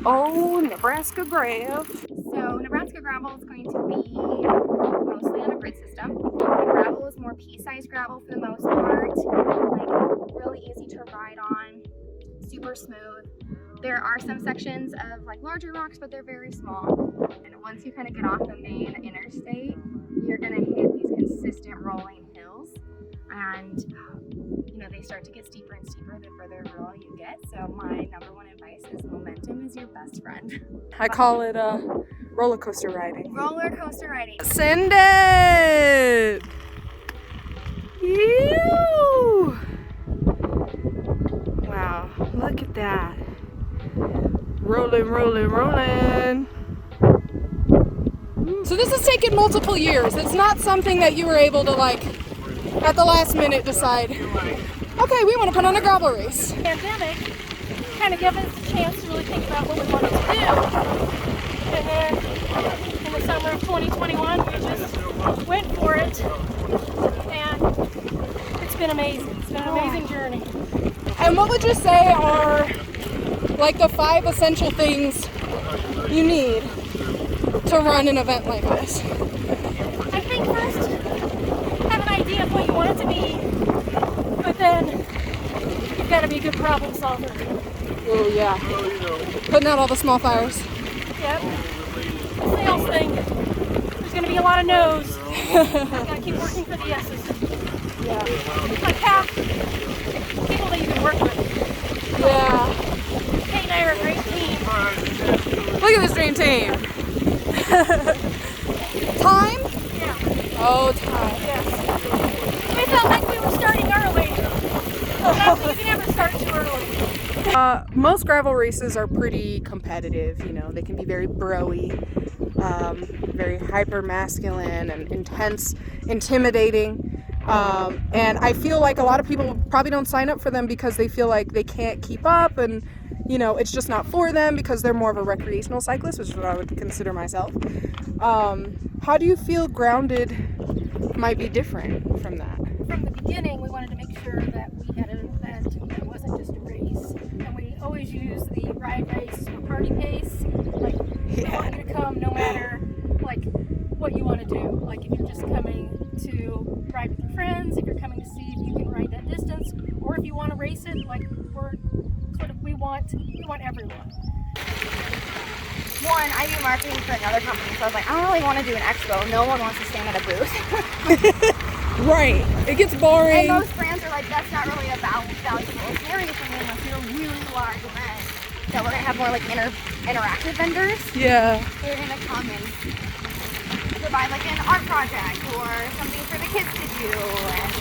Oh, Nebraska Grav. So Nebraska gravel is going to be mostly on a grid system. The gravel is more pea-sized gravel for the most part, like really easy to ride on, super smooth. There are some sections of like larger rocks, but they're very small. And once you kind of get off the main interstate, you're gonna hit these consistent rolling hills, and you know, they start to get steeper and steeper the further rural you get. So my number one advice is momentum is your best friend. I call it roller coaster riding. Roller coaster riding. Send it! Ew! Wow, look at that. Rolling, rolling, rolling. So this has taken multiple years. It's not something that you were able to, like, at the last minute decide, okay, we want to put on a gravel race. Pandemic kind of gave us a chance to really think about what we wanted to do. And then in the summer of 2021, we just went for it. And it's been amazing. It's been an amazing journey. And what would you say are like the 5 essential things you need to run an event like this? I think first, have an idea of what you want it to be, but then you've got to be a good problem solver. Oh yeah. Putting out all the small fires. Yep. The sales thing. There's going to be a lot of no's. I've got to keep working for the yeses. Yeah. Like have people that you can work with. Yeah. Kate and I are a great team. Look at this dream team. Time? Yeah. Oh, time. Yes. We felt like we were starting early. You can never start too early. Most gravel races are pretty competitive, you know, they can be very bro-y, very hyper masculine and intense, intimidating. And I feel like a lot of people probably don't sign up for them because they feel like they can't keep up and, you know, it's just not for them because they're more of a recreational cyclist, which is what I would consider myself. How do you feel Grounded might be different from that? From the beginning, we wanted to make sure that we had an event that wasn't just a race. And we always use the ride, race, or party pace. Like, we want you to come no matter, like, what you want to do. Like, if you're just coming to ride with your friends, if you're coming to see if you can ride that distance, or if you want to race it, like, we want everyone. One, I do marketing for another company, so I was like, I don't really want to do an expo. No one wants to stand at a booth. Right. It gets boring. And most brands are like, that's not really a valuable experience for me unless you're a really large event. So we're going to have more like interactive vendors. Yeah. They're going to come and provide like an art project or something for the kids to do. And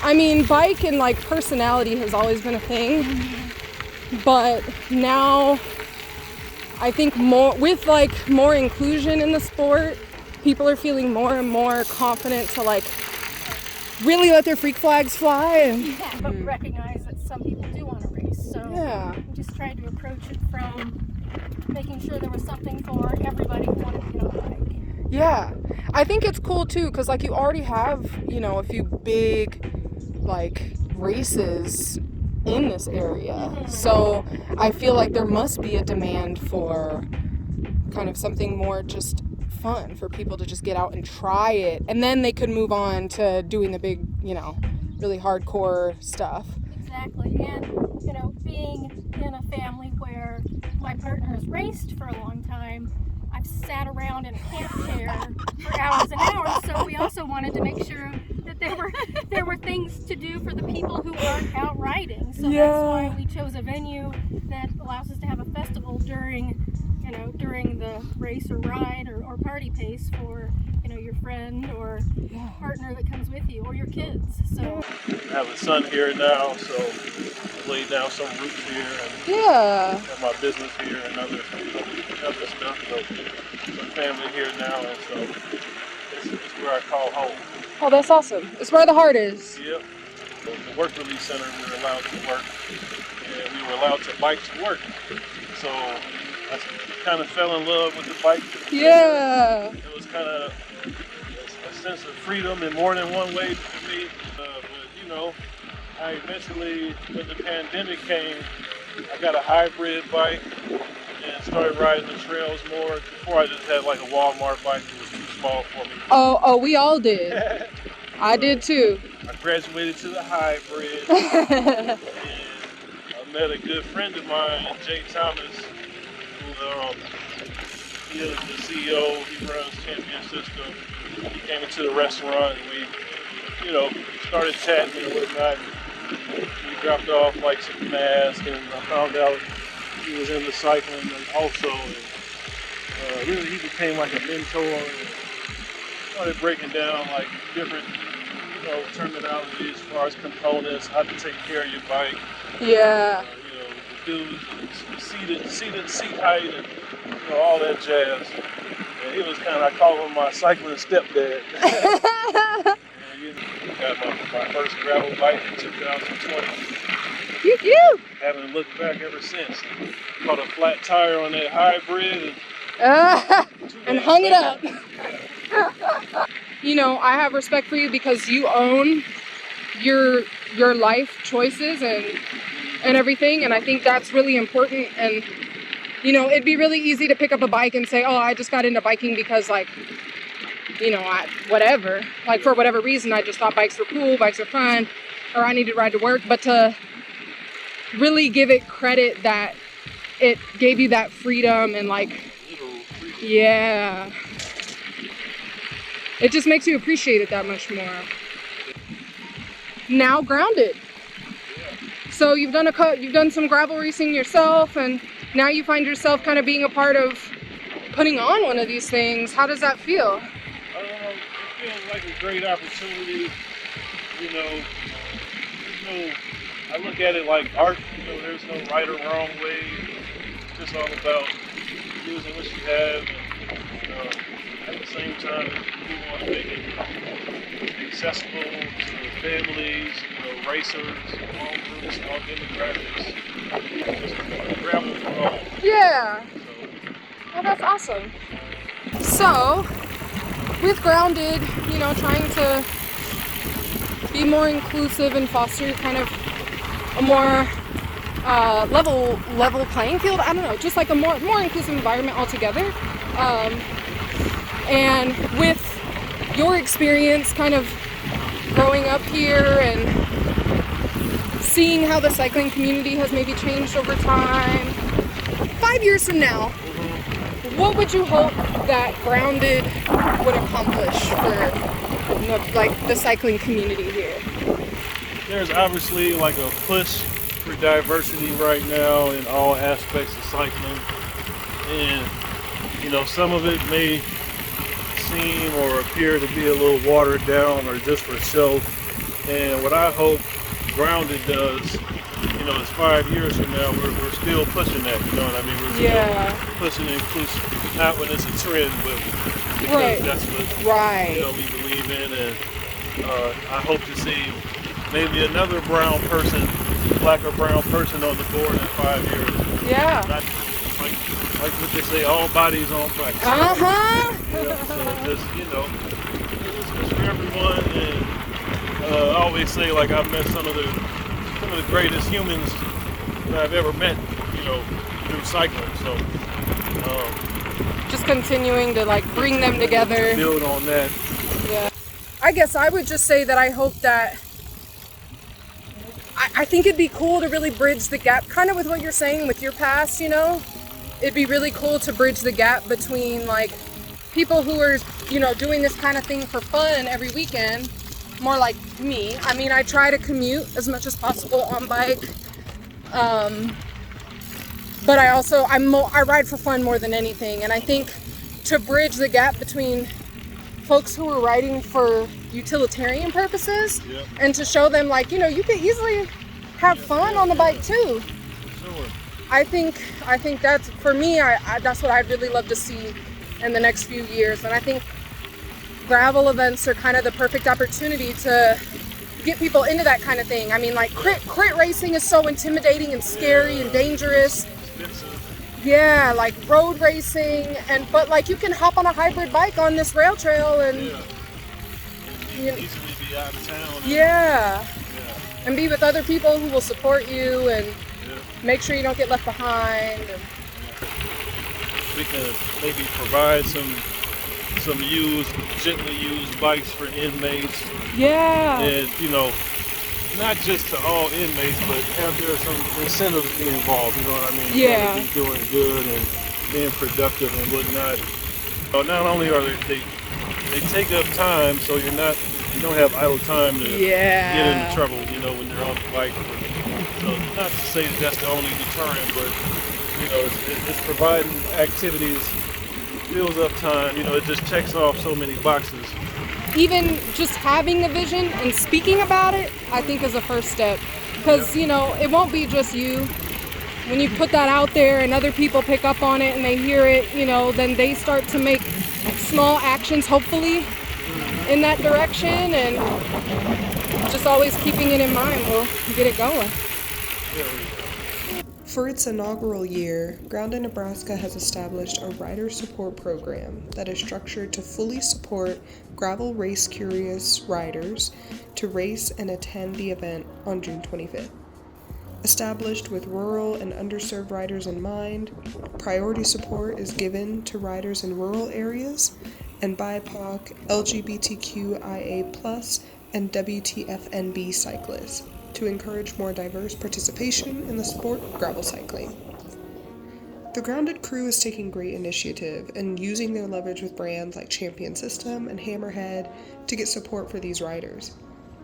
I mean, bike and like personality has always been a thing, but now I think more with like more inclusion in the sport, people are feeling more and more confident to like really let their freak flags fly. And But recognize that some people do want to race. So yeah. we just tried to approach it from making sure there was something for everybody who wanted to get on a bike. Yeah, I think it's cool too because like you already have, you know, a few big like races in this area, so I feel like there must be a demand for kind of something more just fun for people to just get out and try it, and then they could move on to doing the big, you know, really hardcore stuff. Exactly. And you know, being in a family where my partner has raced for a long time, I've sat around in a camp chair for hours and hours, so we also wanted to make sure that there were things to do for the people who aren't out riding. So Yeah. that's why we chose a venue that allows us to have a festival during the race or ride or party pace for, you know, your friend or partner that comes with you or your kids. So I have a son here now, so I laid down some roots here and Yeah. have my business here and other stuff. So some family here now, and so it's where I call home. Oh, that's awesome. It's where the heart is. Yep. The work release center, we were allowed to work, and we were allowed to bike to work. So I kind of fell in love with the bike. Yeah. It was kind of a sense of freedom in more than one way for me. But you know, I eventually, when the pandemic came, I got a hybrid bike, and started riding the trails more. Before I just had like a Walmart bike that was too small for me. Oh, we all did. I did too. I graduated to the hybrid, and I met a good friend of mine, Jay Thomas, who he is the CEO. He runs Champion System. He came into the restaurant, and we, started chatting and whatnot. He dropped off like some masks, and I found out he was into cycling also. And, really, he became like a mentor and started breaking down like different, terminology as far as components, how to take care of your bike. Yeah. The seat height, and all that jazz. And he was I call him my cycling stepdad. Got my first gravel bike in 2020. Haven't looked back ever since. Caught a flat tire on that hybrid and hung it up. I have respect for you because you own your life choices and everything, and I think that's really important. And it'd be really easy to pick up a bike and say, oh, I just got into biking because whatever, for whatever reason, I just thought bikes were cool, bikes are fun, or I need to ride to work. But to really give it credit that it gave you that freedom and yeah, it just makes you appreciate it that much more. Now Grounded. So you've done some gravel racing yourself, and now you find yourself kind of being a part of putting on one of these things. How does that feel? It feels like a great opportunity. I look at it like art. There's no right or wrong way. It's just all about using what you have, and at the same time, we want to make it accessible to families, racers, all groups, all demographics. Just gravel for all. Yeah. Well, that's awesome. So, with Grounded, trying to be more inclusive and foster kind of a more level playing field. I don't know, just like a more inclusive environment altogether. And with your experience kind of growing up here and seeing how the cycling community has maybe changed over time, 5 years from now, what would you hope that Grounded would accomplish for the cycling community here? There's obviously a push for diversity right now in all aspects of cycling, and some of it may seem or appear to be a little watered down or just for show. And what I hope Grounded does, it's 5 years from now, we're still pushing that, you know what I mean? We're still pushing inclusive, not when it's a trend, but because that's what we believe in. And I hope to see maybe another black or brown person on the board in 5 years. Yeah. Not like what they say, all bodies on bikes. So just, it's for everyone. And I always say, I've met some of the greatest humans that I've ever met, through cycling. So just continuing to bring them together. Build on that. Yeah. I guess I would just say that I hope that I think it'd be cool to really bridge the gap, kind of with what you're saying with your past, It'd be really cool to bridge the gap between people who are, doing this kind of thing for fun every weekend, more like me. I mean, I try to commute as much as possible on bike, but I ride for fun more than anything. And I think to bridge the gap between folks who are riding for utilitarian purposes, and to show them you could easily have fun on the bike too. Sure. I think that's, for me, that's what I'd really love to see in the next few years. And I think gravel events are kind of the perfect opportunity to get people into that kind of thing. I mean, crit racing is so intimidating and scary and dangerous. Yeah, road racing, but you can hop on a hybrid bike on this rail trail and easily be out of town. Yeah. And be with other people who will support you and make sure you don't get left behind. we can maybe provide some gently used bikes for inmates, Yeah. and not just to all inmates, but have there some incentives be involved. You know what I mean? Yeah. Be doing good and being productive and whatnot. So not only are they take up time, so you don't have idle time to get into trouble. When you're on the bike. So not to say that that's the only deterrent, but it's providing activities, fills up time. It just checks off so many boxes. Even just having the vision and speaking about it, I think is a first step. Because, it won't be just you. When you put that out there and other people pick up on it and they hear it, then they start to make small actions, hopefully, in that direction. And just always keeping it in mind will get it going. For its inaugural year, Grounded Nebraska has established a rider support program that is structured to fully support gravel race-curious riders to race and attend the event on June 25th. Established with rural and underserved riders in mind, priority support is given to riders in rural areas and BIPOC, LGBTQIA+, and WTFNB cyclists, to encourage more diverse participation in the sport of gravel cycling. The Grounded crew is taking great initiative and using their leverage with brands like Champion System and Hammerhead to get support for these riders.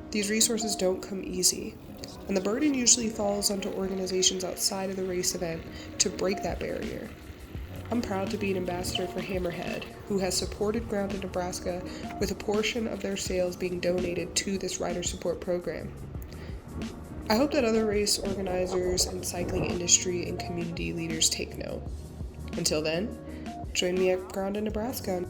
These resources don't come easy, and the burden usually falls onto organizations outside of the race event to break that barrier. I'm proud to be an ambassador for Hammerhead, who has supported Grounded Nebraska with a portion of their sales being donated to this rider support program. I hope that other race organizers and cycling industry and community leaders take note. Until then, join me at Grounded Nebraska.